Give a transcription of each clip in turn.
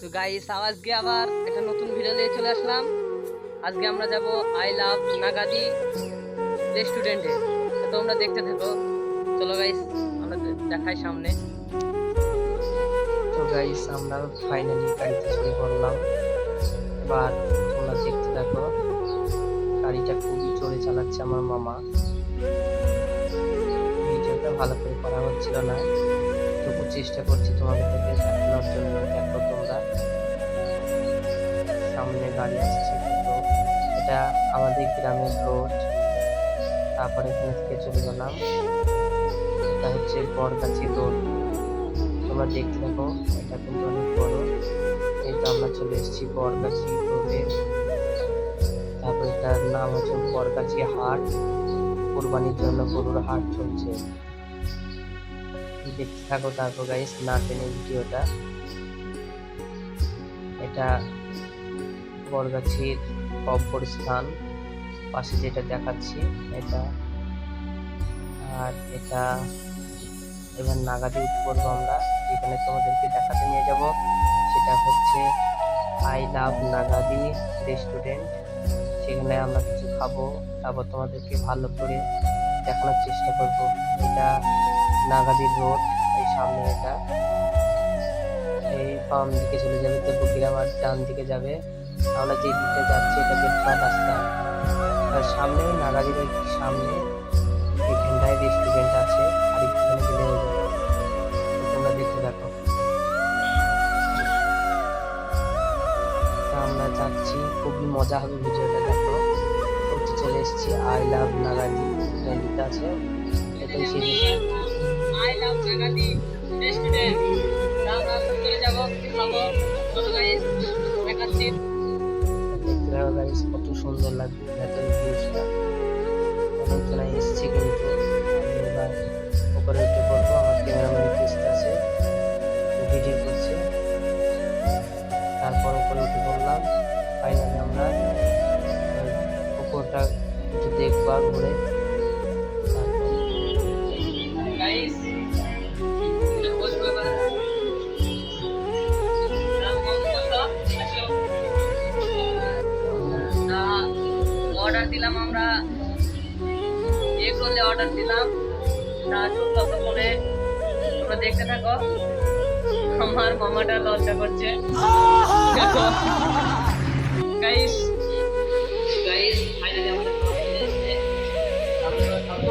তো গাইস আজকে আবার একটা নতুন ভিডিও নিয়ে চলে আসলাম। আজকে আমরা যাব আই লাভ নাগাদি রেস্টুরেন্টে। তো তোমরা দেখতে থাকো। চলো গাইস, আমরা দেখাই সামনে। তো গাইস আমরা ফাইনালি গাড়িতে চলে পড়লাম। এবার তোমরা দেখতে থাকো, গাড়িটা খুবই জোরে চালাচ্ছে আমার মামা। ভিডিওটা ভালো করে করা হচ্ছিল না, তবু চেষ্টা করছি তোমাদেরকে দেখানোর জন্য। দেখো তোমরা, সামনে গাড়ি আসছে, তো এটা আমাদের গ্রামের রোড। তারপরে এখানে থেকে চলে গেলাম, এটা হচ্ছে বরগাছি রোড। তোমরা দেখতে থাকো, এটা কিন্তু অনেক বড়। এই তো আমরা চলে এসেছি বরগাছি রোডে। তারপর এটার নাম হচ্ছে বরগাছি হাট। কোরবানির জন্য গরুর হাট চলছে, দেখতে থাকো। তারপর গাইস না টেনে ভিডিওটা, এটা বরগাছির কবরস্থান পাশে যেটা দেখাচ্ছি এটা। আর এটা এবার নাগাদে উঠে পড়বো আমরা, যেখানে তোমাদেরকে দেখাতে নিয়ে যাব। সেটা হচ্ছে আই লাভ নাগাদি রেস্টুরেন্ট। সেখানে আমরা কিছু খাবো, তারপর তোমাদেরকে ভালো করে দেখানোর চেষ্টা করব। এটা নাগাদি রোড, এই সামনে এটা। এই বাম দিকে চলে যাবে দেবগ্রাম, আর ডান দিকে যাবে আমরা যে দিকে যাচ্ছি এটা বেতপাড় রাস্তা। তার সামনে নাগাদির সামনে এখানটায় রেস্টুরেন্ট আছে, আর এখানে গেলে হয়ে যাবে। তো তোমরা দেখতে থাকো। তা আমরা যাচ্ছি, খুবই মজা হবে ভিডিওটা দেখো। তো চলে এসেছি আই লাভ নাগাদি, এখানে আছে এটাই সেই আই লাভ নাগাদি রেস্টুরেন্ট। আমরা চলে যাব, খাবো। চলো গাইস, দেখাচ্ছি। দেখতে থাকো গাইস, কত সুন্দর লাগবে ভেতরের ভিউজটা। অনেকজনা এসছে কিন্তু আমি এবার উপরে উঠে পড়বো। আমার ক্যামেরাম্যান টেস্ট আছে, ভিডিও করছে। তারপর উপরে উঠে পড়লাম। ফাইনালি আমরা উপরটা একটু দেখবো আর ঘুরে। গাইস অর্ডার দিলাম আমরা, এগ রোলে অর্ডার দিলাম। তা ততক্ষণে তোমরা দেখতে থাকো। আমার মামাটা লজ্জা করছে। দেখো গাইস, গাইস ফাইনালি আমাদের খাওয়া চলে এসেছে। আমরা এবার খাবো।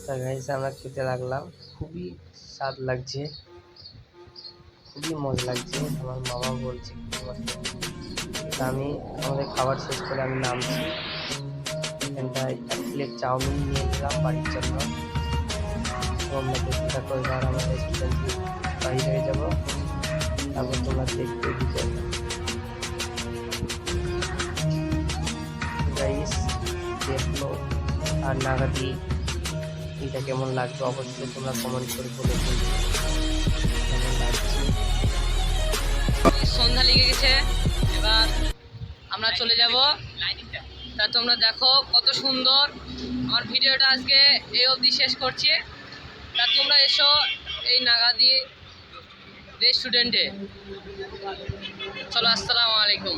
তা গাইস আমরা খেতে লাগলাম, খুবই স্বাদ লাগছে, খুবই মজা লাগছে। আমার মামা বলছে খুবই মজা। তা আমি আমাদের খাবার শেষ করে আমি নামছি। এখানটায় 1 প্লেট চাউমিন নিয়ে নিলাম বাড়ির জন্য। তো আমরা দেখতে থাকো, এবার আমরা রেস্টুরেন্ট বাইরে হয়ে যাবো। তারপর তোমরা দেখতে ভিডিও গাইস দেখলো। আর নাগাদি এটা কেমন লাগবে অবশ্যই তোমরা কমেন্ট করে বলে দিও কেমন লাগছে। সন্ধ্যা লেগে গেছে, এবার আমরা চলে যাব। তা তোমরা দেখো কত সুন্দর। আমার ভিডিওটা আজকে এই অবধি শেষ করছি। তা তোমরা এসো এই নাগাদি রেস্টুরেন্টে। চলো, আসসালামু আলাইকুম।